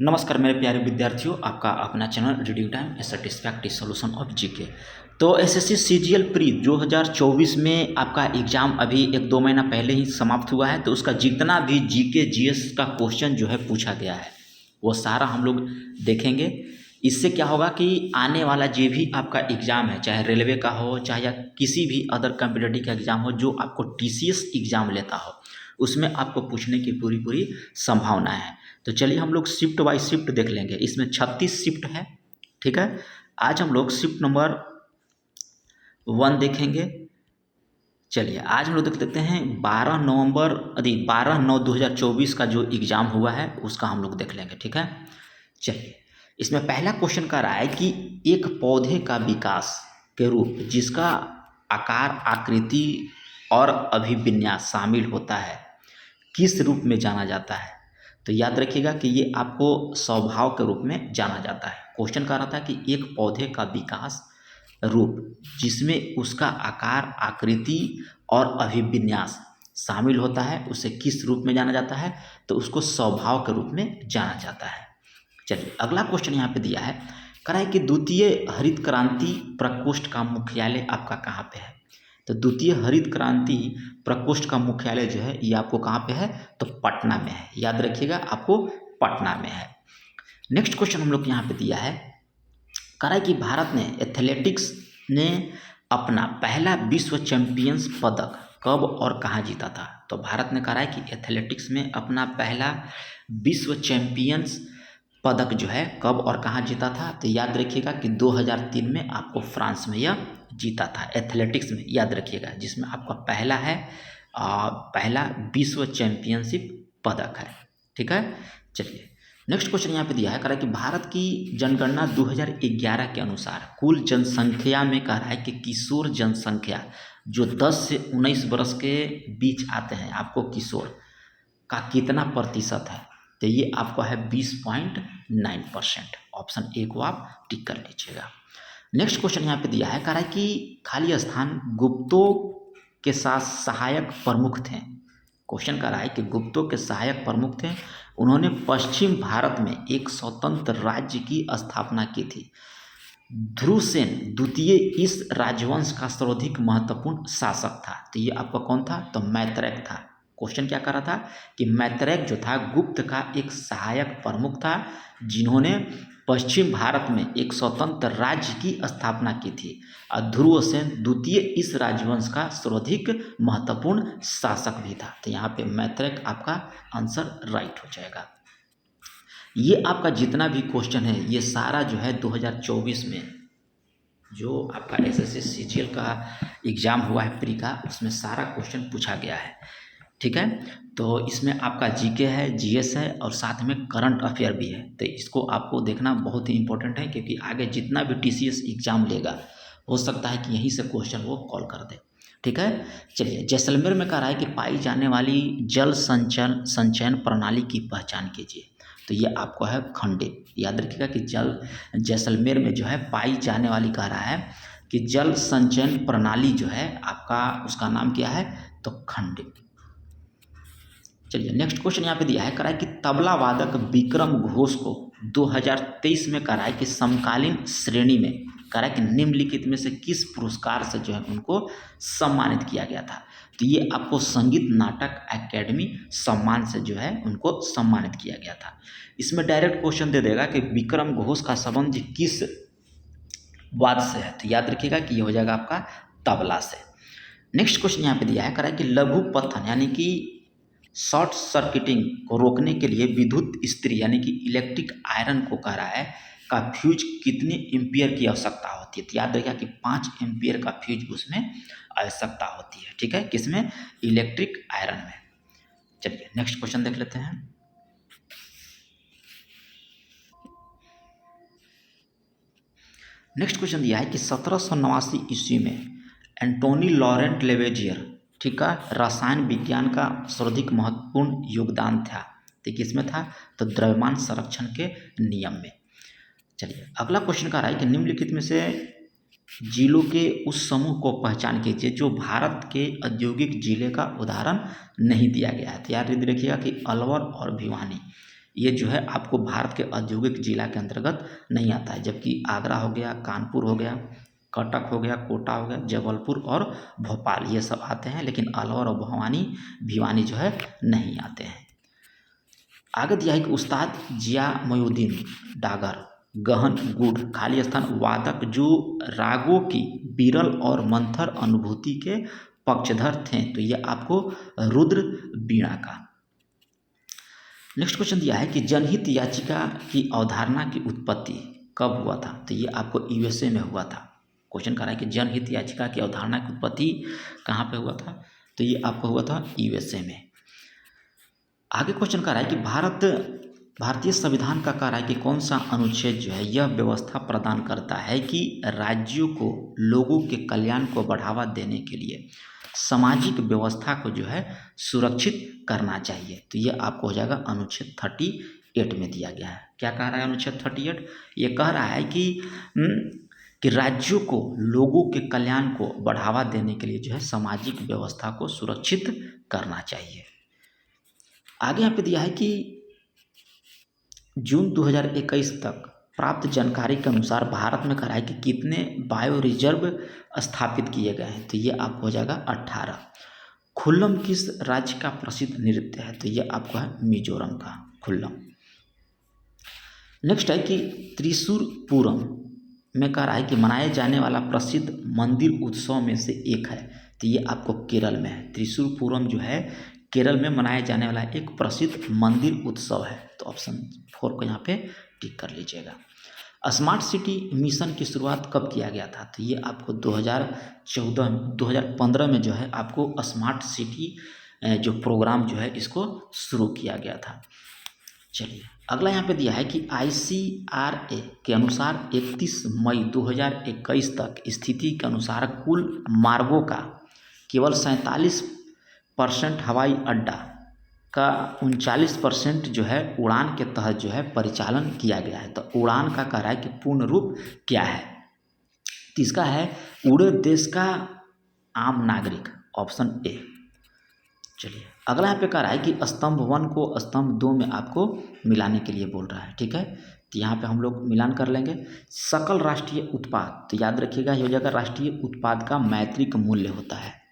नमस्कार मेरे प्यारे विद्यार्थियों, आपका अपना channel reading time A satisfactory solution of GK. तो एसएससी सीजीएल प्री 2024 में आपका एग्ज़ाम अभी 1-2 महीना पहले ही समाप्त हुआ है। तो उसका जितना भी जीके जीएस का क्वेश्चन जो है पूछा गया है वो सारा हम लोग देखेंगे। इससे क्या होगा कि आने वाला जो भी आपका एग्ज़ाम है, चाहे रेलवे का हो चाहे या किसी भी अदर कॉम्पिटिटिव का एग्ज़ाम हो, जो आपको टीसीएस एग्ज़ाम लेता हो, उसमें आपको पूछने की पूरी संभावना है। तो चलिए हम लोग शिफ्ट बाय शिफ्ट देख लेंगे। इसमें 36 शिफ्ट है, ठीक है। आज हम लोग शिफ्ट नंबर 1 देखेंगे। चलिए आज हम लोग देख लेते हैं 12/9/2024 का जो एग्ज़ाम हुआ है उसका हम लोग देख लेंगे, ठीक है। चलिए इसमें पहला क्वेश्चन कर रहा है कि एक पौधे का विकास के रूप जिसका आकार, आकृति और अभिविन्यास शामिल होता है किस रूप में जाना जाता है। तो याद रखिएगा कि ये आपको स्वभाव के रूप में जाना जाता है। क्वेश्चन कह रहा था कि एक पौधे का विकास रूप जिसमें उसका आकार, आकृति और अभिविन्यास शामिल होता है उसे किस रूप में जाना जाता है, तो उसको स्वभाव के रूप में जाना जाता है। चलिए अगला क्वेश्चन यहाँ पे दिया है, कह रहा है कि द्वितीय हरित क्रांति प्रकोष्ठ का मुख्यालय आपका कहाँ पे है। तो द्वितीय हरित क्रांति प्रकोष्ठ का मुख्यालय जो है ये आपको कहाँ पे है, तो पटना में है। याद रखिएगा आपको पटना में है। नेक्स्ट क्वेश्चन हम लोग यहाँ पे दिया है, कह रहा है कि भारत ने एथलेटिक्स ने अपना पहला विश्व चैंपियंस पदक कब और कहाँ जीता था। तो भारत ने कहा है कि एथलेटिक्स में अपना पहला विश्व चैंपियंस पदक जो है कब और कहाँ जीता था। तो याद रखिएगा कि 2003 में आपको फ्रांस में यह जीता था, एथलेटिक्स में। याद रखिएगा जिसमें आपका पहला विश्व चैंपियनशिप पदक है, ठीक है। चलिए नेक्स्ट क्वेश्चन यहाँ पे दिया है, कह रहा है कि भारत की जनगणना 2011 के अनुसार कुल जनसंख्या में कह रहा है कि किशोर जनसंख्या जो 10 से 19 वर्ष के बीच आते हैं, आपको किशोर का कितना प्रतिशत है। तो ये आपको है 20.9%। ऑप्शन ए को आप टिक कर लीजिएगा। नेक्स्ट क्वेश्चन यहाँ पे दिया है, कह रहा है कि खाली स्थान गुप्तों के साथ सहायक प्रमुख थे। क्वेश्चन कर रहा है कि गुप्तों के सहायक प्रमुख थे, उन्होंने पश्चिम भारत में एक स्वतंत्र राज्य की स्थापना की थी। ध्रुवसेन द्वितीय इस राजवंश का सर्वाधिक महत्वपूर्ण शासक था। तो ये आपका कौन था, तो मैत्रेय था। क्वेश्चन क्या कर रहा था कि मैत्रेय जो था गुप्त का एक सहायक प्रमुख था, जिन्होंने पश्चिम भारत में एक स्वतंत्र राज्य की स्थापना की थी। और ध्रुवसेन द्वितीय इस राजवंश का सर्वाधिक महत्वपूर्ण शासक भी था। तो यहाँ पे मैत्रेय आपका आंसर राइट हो जाएगा। ये आपका जितना भी क्वेश्चन है ये सारा जो है 2024 में जो आपका एसएससी सीजीएल का एग्ज़ाम हुआ है प्री का, उसमें सारा क्वेश्चन पूछा गया है, ठीक है। तो इसमें आपका जीके है, जीएस है और साथ में करंट अफेयर भी है। तो इसको आपको देखना बहुत ही इंपॉर्टेंट है, क्योंकि आगे जितना भी टीसीएस एग्ज़ाम लेगा हो सकता है कि यहीं से क्वेश्चन वो कॉल कर दे, ठीक है। चलिए जैसलमेर में कह रहा है कि पाई जाने वाली जल संचयन प्रणाली की पहचान कीजिए। तो ये आपको है खंडित। याद रखिएगा कि जैसलमेर में जो है पाई जाने वाली कह रहा है कि जल संचयन प्रणाली जो है आपका, उसका नाम क्या है, तो खंडित। चलिए नेक्स्ट क्वेश्चन यहाँ पे दिया है, कह रहा है कि तबला वादक विक्रम घोष को 2023 में कह रहा है कि समकालीन श्रेणी में कह रहा है कि निम्नलिखित में से किस पुरस्कार से जो है उनको सम्मानित किया गया था। तो ये आपको संगीत नाटक अकेडमी सम्मान से जो है उनको सम्मानित किया गया था। इसमें डायरेक्ट क्वेश्चन दे देगा कि विक्रम घोष का संबंध किस वाद्य से है। तो याद रखिएगा कि ये हो जाएगा आपका तबला से। नेक्स्ट क्वेश्चन यहाँ पे दिया है, कह रहा है कि लघु पतन यानी कि शॉर्ट सर्किटिंग को रोकने के लिए विद्युत इस्त्री यानी कि इलेक्ट्रिक आयरन को कह रहा है का फ्यूज कितने एम्पियर की आवश्यकता होती है। तो याद रखिएगा कि 5 एम्पियर का फ्यूज उसमें आवश्यकता होती है, ठीक है, किसमें, इलेक्ट्रिक आयरन में। चलिए नेक्स्ट क्वेश्चन देख लेते हैं। नेक्स्ट क्वेश्चन दिया है कि 1789 ईस्वी में एंटोनी लॉरेंट लेवेजियर, ठीक है, रसायन विज्ञान का सर्वाधिक महत्वपूर्ण योगदान था। तो किसमें था, तो द्रव्यमान संरक्षण के नियम में। चलिए अगला क्वेश्चन का रहा है कि निम्नलिखित में से जिलों के उस समूह को पहचान कीजिए जो भारत के औद्योगिक जिले का उदाहरण नहीं दिया गया है। तो याद रखिएगा कि अलवर और भिवानी ये जो है आपको भारत के औद्योगिक जिला के अंतर्गत नहीं आता है, जबकि आगरा हो गया, कानपुर हो गया, कटक हो गया, कोटा हो गया, जबलपुर और भोपाल ये सब आते हैं, लेकिन अलवर और भिवानी जो है नहीं आते हैं। आगे दिया है कि उस्ताद जिया मोयुद्दीन डागर गहन गूढ़ खाली स्थान वादक जो रागों की विरल और मंथर अनुभूति के पक्षधर थे, तो ये आपको रुद्र वीणा का। नेक्स्ट क्वेश्चन दिया है कि जनहित याचिका की अवधारणा की उत्पत्ति कब हुआ था, तो ये आपको यूएसए में हुआ था। क्वेश्चन कर रहा है कि जनहित याचिका की अवधारणा की उत्पत्ति कहाँ पे हुआ था, तो ये आपको हुआ था यूएसए में। आगे क्वेश्चन कर रहा है कि भारतीय संविधान का कह रहा है कि कौन सा अनुच्छेद जो है यह व्यवस्था प्रदान करता है कि राज्यों को लोगों के कल्याण को बढ़ावा देने के लिए सामाजिक व्यवस्था को जो है सुरक्षित करना चाहिए, तो ये आपको हो जाएगा अनुच्छेद 38 में दिया गया है। क्या कह रहा है अनुच्छेद 38? ये कह रहा है कि राज्यों को लोगों के कल्याण को बढ़ावा देने के लिए जो है सामाजिक व्यवस्था को सुरक्षित करना चाहिए। आगे यहाँ पे दिया है कि जून 2021 तक प्राप्त जानकारी के अनुसार भारत में कहा है कि कितने बायो रिजर्व स्थापित किए गए हैं, तो ये आपको हो जाएगा 18। खुल्लम किस राज्य का प्रसिद्ध नृत्य है, तो ये आपको है मिजोरम का खुल्लम। नेक्स्ट है कि त्रिशूर पूरम में कह रहा है कि मनाए जाने वाला प्रसिद्ध मंदिर उत्सव में से एक है, तो ये आपको केरल में है। त्रिशूर पूरम जो है केरल में मनाया जाने वाला एक प्रसिद्ध मंदिर उत्सव है, तो ऑप्शन 4 को यहाँ पे टिक कर लीजिएगा। स्मार्ट सिटी मिशन की शुरुआत कब किया गया था, तो ये आपको 2015 में जो है आपको स्मार्ट सिटी जो प्रोग्राम जो है इसको शुरू किया गया था। चलिए अगला यहाँ पे दिया है कि ICRA के अनुसार 31 मई 2021 तक स्थिति के अनुसार कुल मार्गों का केवल 47% हवाई अड्डा का 39% जो है उड़ान के तहत जो है परिचालन किया गया है। तो उड़ान का कह रहा है कि पूर्ण रूप क्या है, तो इसका है उड़े देश का आम नागरिक, ऑप्शन ए। चलिए अगला यहाँ पे कह रहा है कि स्तंभ 1 को स्तंभ 2 में आपको मिलाने के लिए बोल रहा है, ठीक है। तो यहाँ पे हम लोग मिलान कर लेंगे। सकल राष्ट्रीय उत्पाद, तो याद रखिएगा ये हो जाएगा राष्ट्रीय उत्पाद का मैत्रिक मूल्य होता है।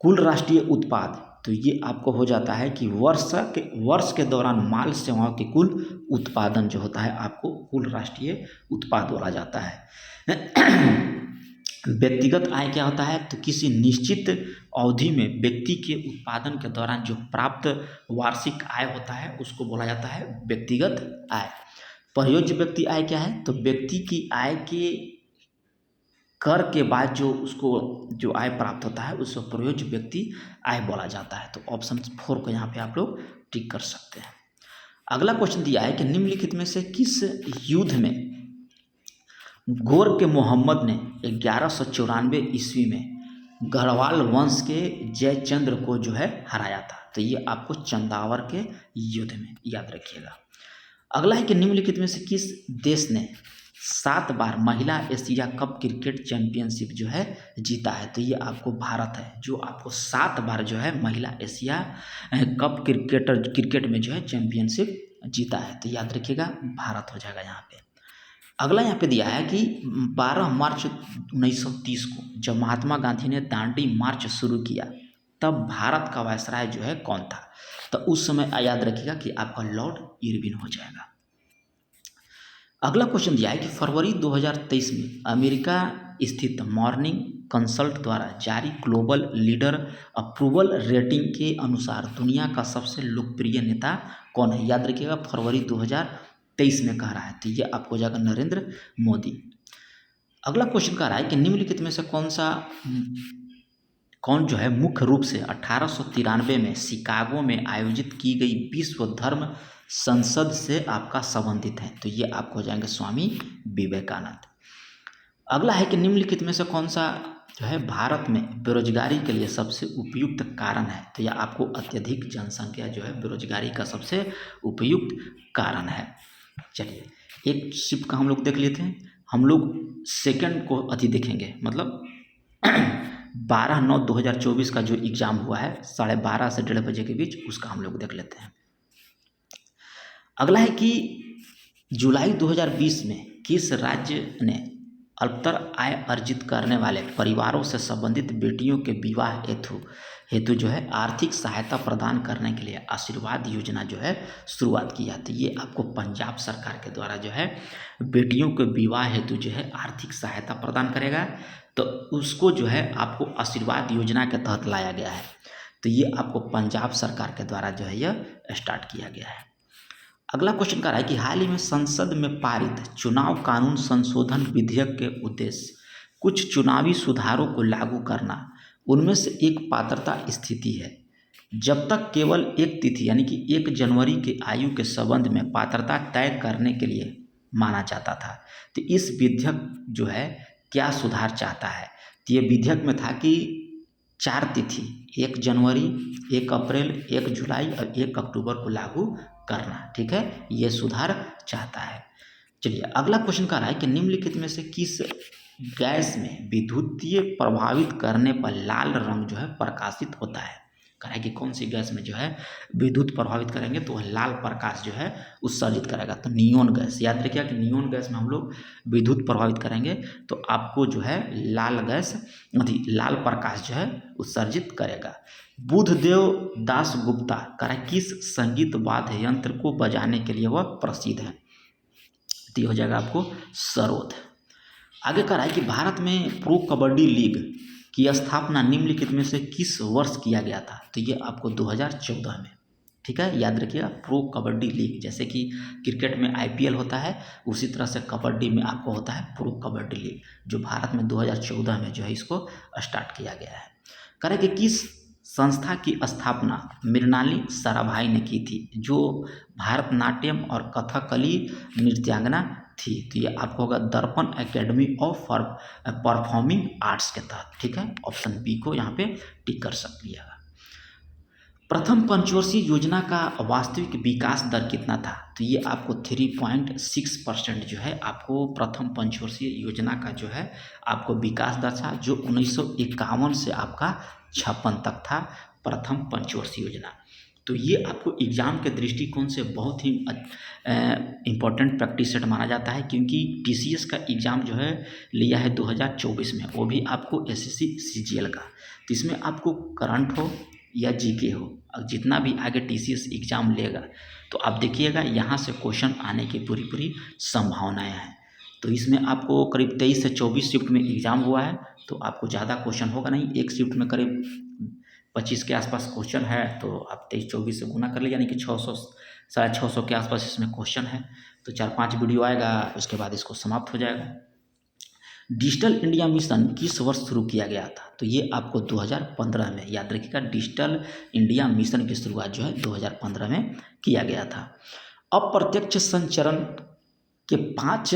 कुल राष्ट्रीय उत्पाद, तो ये आपको हो जाता है कि वर्ष के दौरान माल सेवाओं के कुल उत्पादन जो होता है आपको कुल राष्ट्रीय उत्पाद बोला जाता है। व्यक्तिगत आय क्या होता है, तो किसी निश्चित अवधि में व्यक्ति के उत्पादन के दौरान जो प्राप्त वार्षिक आय होता है उसको बोला जाता है व्यक्तिगत आय। प्रयोज्य व्यक्ति आय क्या है, तो व्यक्ति की आय के कर के बाद जो उसको जो आय प्राप्त होता है उसको प्रयोज्य व्यक्ति आय बोला जाता है। तो ऑप्शन 4 को यहाँ पे आप लोग टिक कर सकते हैं। अगला क्वेश्चन दिया है कि निम्नलिखित में से किस युद्ध में गोर के मोहम्मद ने 1194 ईस्वी में गढ़वाल वंश के जयचंद्र को जो है हराया था, तो ये आपको चंदावर के युद्ध में याद रखिएगा। अगला है कि निम्नलिखित में से किस देश ने 7 बार महिला एशिया कप क्रिकेट चैंपियनशिप जो है जीता है, तो ये आपको भारत है जो आपको 7 बार जो है महिला एशिया कप क्रिकेट में जो है चैंपियनशिप जीता है, तो याद रखिएगा भारत हो जाएगा यहाँ पे। अगला यहाँ पे दिया है कि 12 मार्च 1930 को जब महात्मा गांधी ने दांडी मार्च शुरू किया तब भारत का वायसराय जो है कौन था, तो उस समय याद रखिएगा कि आपका लॉर्ड इरविन हो जाएगा। अगला क्वेश्चन दिया है कि फरवरी 2023 में अमेरिका स्थित मॉर्निंग कंसल्ट द्वारा जारी ग्लोबल लीडर अप्रूवल रेटिंग के अनुसार दुनिया का सबसे लोकप्रिय नेता कौन है, याद रखिएगा फरवरी 2023 में कह रहा है, तो ये आपको हो जाएगा नरेंद्र मोदी। अगला क्वेश्चन कह रहा है कि निम्नलिखित में से कौन जो है मुख्य रूप से 1893 में शिकागो में आयोजित की गई विश्व धर्म संसद से आपका संबंधित है, तो ये आपको हो जाएंगे स्वामी विवेकानंद। अगला है कि निम्नलिखित में से कौन सा जो है भारत में बेरोजगारी के लिए सबसे उपयुक्त कारण है, तो यह आपको अत्यधिक जनसंख्या जो है बेरोजगारी का सबसे उपयुक्त कारण है। चलिए एक शिफ्ट का हम लोग देख लेते हैं, हम लोग सेकंड को देखेंगे, मतलब 12/9/2024 का जो एग्ज़ाम हुआ है 12:30 से 1:30 बजे के बीच, उसका हम लोग देख लेते हैं। अगला है कि जुलाई 2020 में किस राज्य ने अल्पतर आय अर्जित करने वाले परिवारों से संबंधित बेटियों के विवाह हेतु हेतु जो है आर्थिक सहायता प्रदान करने के लिए आशीर्वाद योजना जो है शुरुआत की जाती है। ये आपको पंजाब सरकार के द्वारा जो है बेटियों के विवाह हेतु जो है आर्थिक सहायता प्रदान करेगा, तो उसको जो है आपको आशीर्वाद योजना के तहत लाया गया है। तो ये आपको पंजाब सरकार के द्वारा जो है यह स्टार्ट किया गया है। अगला क्वेश्चन कर रहा है कि हाल ही में संसद में पारित चुनाव कानून संशोधन विधेयक के उद्देश्य कुछ चुनावी सुधारों को लागू करना, उनमें से एक पात्रता स्थिति है। जब तक केवल एक तिथि यानी कि 1 जनवरी के आयु के संबंध में पात्रता तय करने के लिए माना जाता था, तो इस विधेयक जो है क्या सुधार चाहता है। तो ये विधेयक में था कि 4 तिथि 1 जनवरी, 1 अप्रैल, 1 जुलाई और 1 अक्टूबर को लागू करना, ठीक है, ये सुधार चाहता है। चलिए अगला क्वेश्चन कह रहा है कि निम्नलिखित में से किस गैस में विद्युतीय प्रभावित करने पर लाल रंग जो है प्रकाशित होता है। कह रहा है कि कौन सी गैस में जो है विद्युत प्रभावित करेंगे तो वह लाल प्रकाश जो है उत्सर्जित करेगा। तो नियोन गैस, याद रखिएगा कि नियोन गैस में हम लोग विद्युत प्रभावित करेंगे तो आपको जो है लाल गैस लाल प्रकाश जो है उत्सर्जित करेगा। बुद्धदेव दास गुप्ता कह रहा है किस संगीत वाद्य यंत्र को बजाने के लिए वह प्रसिद्ध है। तो ये हो जाएगा आपको सरोद। आगे कह रहा है कि भारत में प्रो कबड्डी लीग की स्थापना निम्नलिखित में से किस वर्ष किया गया था। तो ये आपको 2014 में, ठीक है, याद रखिएगा। प्रो कबड्डी लीग, जैसे कि क्रिकेट में IPL होता है, उसी तरह से कबड्डी में आपको होता है प्रो कबड्डी लीग, जो भारत में 2014 में जो है इसको स्टार्ट किया गया है। कह रहा है कि किस संस्था की स्थापना मृणाली साराभाई ने की थी, जो भारतनाट्यम और कथकली नृत्यांगना थी। तो ये आपको होगा दर्पण एकेडमी ऑफ परफॉर्मिंग आर्ट्स के तहत, ठीक है। ऑप्शन बी को यहाँ पे टिक कर सकते। प्रथम पंचवर्षीय योजना का वास्तविक विकास दर कितना था। तो ये आपको 3.6% जो है आपको प्रथम पंचवर्षीय योजना का जो है आपको विकास दर था, जो 1951 से आपका 56 तक था प्रथम पंचवर्षीय योजना। तो ये आपको एग्ज़ाम के दृष्टिकोण से बहुत ही इम्पोर्टेंट प्रैक्टिस सेट माना जाता है, क्योंकि TCS का एग्ज़ाम जो है लिया है 2024 में, वो भी आपको SSC CGL का। तो इसमें आपको करंट हो या GK हो, जितना भी आगे TCS एग्ज़ाम लेगा तो आप देखिएगा यहाँ से क्वेश्चन आने की पूरी संभावनाएं हैं। तो इसमें आपको करीब 23 से 24 शिफ्ट में एग्ज़ाम हुआ है, तो आपको ज़्यादा क्वेश्चन होगा नहीं। एक शिफ्ट में करीब 25 के आसपास क्वेश्चन है, तो आप 23-24 से गुना कर ले, यानी कि 600 650 के आसपास इसमें क्वेश्चन है। तो 4-5 वीडियो आएगा, उसके बाद इसको समाप्त हो जाएगा। डिजिटल इंडिया मिशन किस वर्ष शुरू किया गया था। तो ये आपको 2015 में, याद रखिएगा, डिजिटल इंडिया मिशन की शुरुआत जो है 2015 में किया गया था। अप्रत्यक्ष संचरण के 5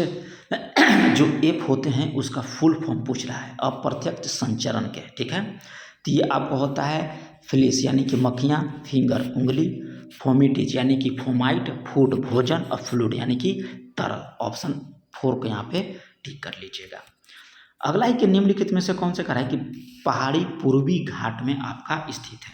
जो ऐप होते हैं उसका फुल फॉर्म पूछ रहा है, अप्रत्यक्ष संचरण के, ठीक है। तो ये आपको होता है फ्लिस यानी कि मक्खियाँ, फिंगर उंगली, फोमिटिज यानी कि फोमाइट, फूड भोजन, और फ्लूइड यानी कि तरल। ऑप्शन 4 को यहाँ पे टिक कर लीजिएगा। अगला है कि निम्नलिखित में से कौन से कह रहा है कि पहाड़ी पूर्वी घाट में आपका स्थित है।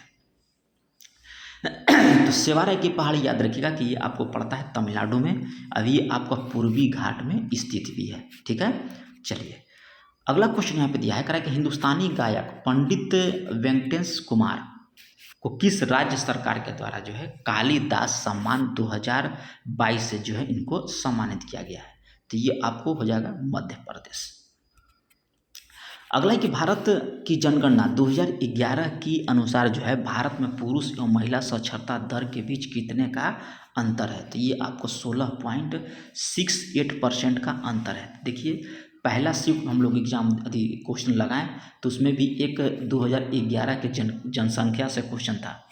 तो सेवाराय की पहाड़ी, याद रखिएगा कि ये आपको पड़ता है तमिलनाडु में, अभी आपका पूर्वी घाट में स्थित भी है, ठीक है। चलिए अगला क्वेश्चन यहाँ पे दिया है, कह रहा है कि हिंदुस्तानी गायक पंडित वेंकटेश कुमार को किस राज्य सरकार के द्वारा जो है कालिदास सम्मान 2022 से जो है इनको सम्मानित किया गया है। तो ये आपको हो जाएगा मध्य प्रदेश। अगला है कि भारत की जनगणना 2011 की अनुसार जो है भारत में पुरुष एवं महिला साक्षरता दर के बीच कितने का अंतर है। तो ये आपको 16.68% का अंतर है। देखिए पहला शिफ्ट हम लोग एग्जाम यदि क्वेश्चन लगाएं तो उसमें भी एक 2011 के जनसंख्या से क्वेश्चन था,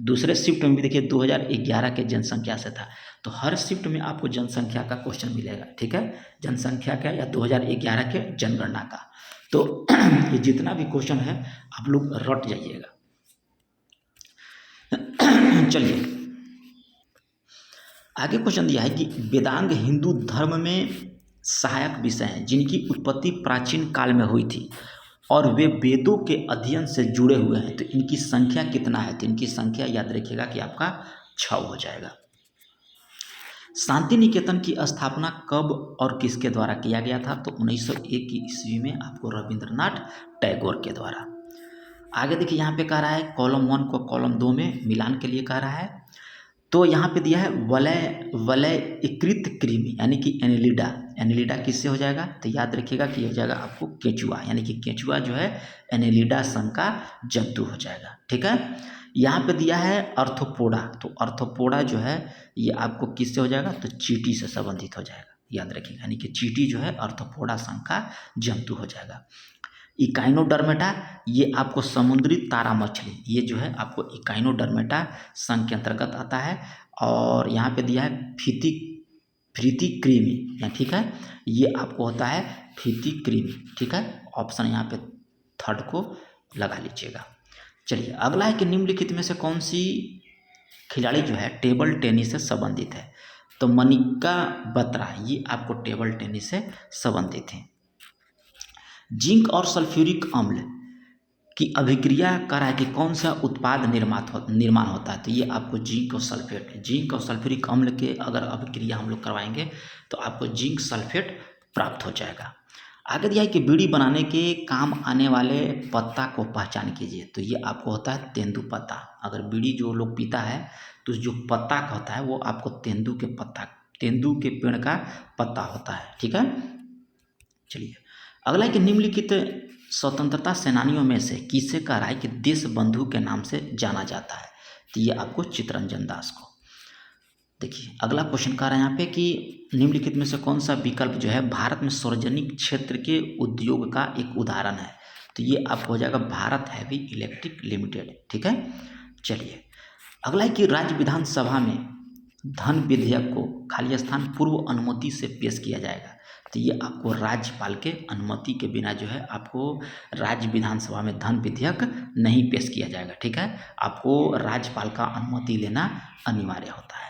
दूसरे शिफ्ट में भी देखिए 2011 के जनसंख्या से था। तो हर शिफ्ट में आपको जनसंख्या का क्वेश्चन मिलेगा, ठीक है, जनसंख्या का या 2011 के जनगणना का। तो ये जितना भी क्वेश्चन है आप लोग रट जाइएगा। चलिए आगे क्वेश्चन दिया है कि वेदांग हिंदू धर्म में सहायक विषय हैं जिनकी उत्पत्ति प्राचीन काल में हुई थी और वे वेदों के अध्ययन से जुड़े हुए हैं। तो इनकी संख्या कितना है। तो इनकी संख्या याद रखिएगा कि आपका 6 हो जाएगा। शांति निकेतन की स्थापना कब और किसके द्वारा किया गया था? तो 1901 की ईस्वी में आपको रविंद्रनाथ टैगोर के द्वारा। आगे देखिए यहाँ पे कह रहा है कॉलम 1 को कॉलम 2 में मिलान के लिए कह रहा है। तो यहाँ पे दिया है वलयीकृत कृमि यानी कि एनेलिडा। एनेलिडा किससे हो जाएगा? तो याद रखिएगा कि हो जाएगा आपको केंचुआ, यानी कि केंचुआ जो है एनेलिडा संघ का जंतु हो जाएगा। ठीक है। यहाँ पे दिया है अर्थोपोडा, तो अर्थोपोडा जो है ये आपको किससे हो जाएगा? तो चींटी से संबंधित हो जाएगा, याद रखिएगा, यानी कि चींटी जो है अर्थोपोडा संघ का जंतु हो जाएगा। इकाइनोडर्मेटा ये आपको समुद्री तारा मछली, ये जो है आपको इकाइनोडर्मेटा संघ के अंतर्गत आता है। और यहाँ पे दिया है फीती कृमि, ठीक है, ये आपको होता है फीती कृमि। ठीक है, ऑप्शन यहाँ पे थर्ड को लगा लीजिएगा। चलिए अगला है कि निम्नलिखित में से कौन सी खिलाड़ी जो है टेबल टेनिस से संबंधित है? तो मनिका बत्रा ये आपको टेबल टेनिस से संबंधित है। जिंक और सल्फ्यूरिक अम्ल की अभिक्रिया करा के कौन सा उत्पाद निर्माण होता है? तो ये आपको जिंक और सल्फेट, जिंक और सल्फ्यूरिक अम्ल के अगर अभिक्रिया हम लोग करवाएंगे तो आपको जिंक सल्फेट प्राप्त हो जाएगा। आगे दिया है कि बीड़ी बनाने के काम आने वाले पत्ता को पहचान कीजिए। तो ये आपको होता है तेंदू पत्ता। अगर बीड़ी जो लोग पीता है तो जो पत्ता का होता है वो आपको तेंदू के पेड़ का पत्ता होता है। ठीक है। चलिए अगला है कि निम्नलिखित स्वतंत्रता सेनानियों में से किसे कह रहा है कि देश बंधु के नाम से जाना जाता है? तो ये आपको चित्तरंजन दास को। देखिए अगला क्वेश्चन कह रहा है यहाँ पे कि निम्नलिखित में से कौन सा विकल्प जो है भारत में सार्वजनिक क्षेत्र के उद्योग का एक उदाहरण है? तो ये आपको हो जाएगा भारत हैवी इलेक्ट्रिक लिमिटेड। ठीक है। चलिए अगला है कि राज्य विधानसभा में धन विधेयक को खाली स्थान पूर्व अनुमति से पेश किया जाएगा। तो ये आपको राज्यपाल के अनुमति के बिना जो है आपको राज्य विधानसभा में धन विधेयक नहीं पेश किया जाएगा। ठीक है, आपको राज्यपाल का अनुमति लेना अनिवार्य होता है।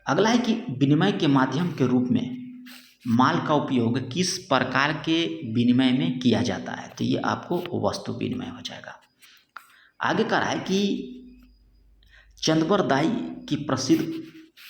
अगला है कि विनिमय के माध्यम के रूप में माल का उपयोग किस प्रकार के विनिमय में किया जाता है? तो ये आपको वस्तु विनिमय हो जाएगा। आगे कह रहा है कि चंदबरदाई की प्रसिद्ध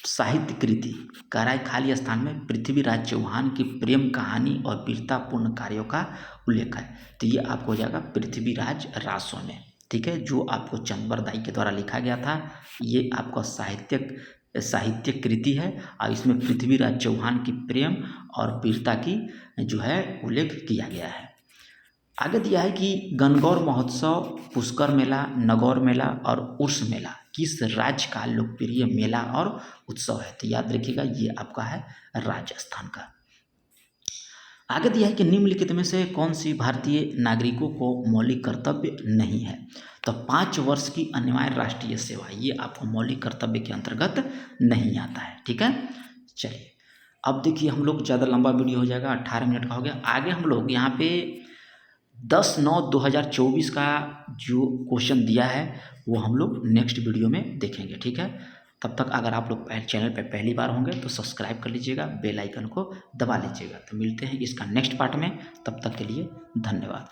साहित्य कृति कह रहा है खाली स्थान में पृथ्वीराज चौहान की प्रेम कहानी और वीरतापूर्ण कार्यों का उल्लेख है। तो ये आपको हो जाएगा पृथ्वीराज रासो में। ठीक है, जो आपको चंदबरदाई के द्वारा लिखा गया था, ये आपका साहित्य कृति है और इसमें पृथ्वीराज चौहान की प्रेम और वीरता की जो है उल्लेख किया गया है। आगे दिया है कि गणगौर महोत्सव, पुष्कर मेला, नगौर मेला और उर्स मेला किस राज्य का लोकप्रिय मेला और उत्सव है? तो याद रखिएगा ये आपका है राजस्थान का। आगे दिया है कि निम्नलिखित में से कौन सी भारतीय नागरिकों को मौलिक कर्तव्य नहीं है? तो 5 वर्ष की अनिवार्य राष्ट्रीय सेवा, ये आपको मौलिक कर्तव्य के अंतर्गत नहीं आता है। ठीक है। चलिए अब देखिए हम लोग, ज़्यादा लंबा वीडियो हो जाएगा, 18 मिनट का हो गया। आगे हम लोग यहाँ पे 10/9/2024 का जो क्वेश्चन दिया है वो हम लोग नेक्स्ट वीडियो में देखेंगे। ठीक है, तब तक अगर आप लोग चैनल पर पहली बार होंगे तो सब्सक्राइब कर लीजिएगा, बेल आइकन को दबा लीजिएगा। तो मिलते हैं इसका नेक्स्ट पार्ट में, तब तक के लिए धन्यवाद।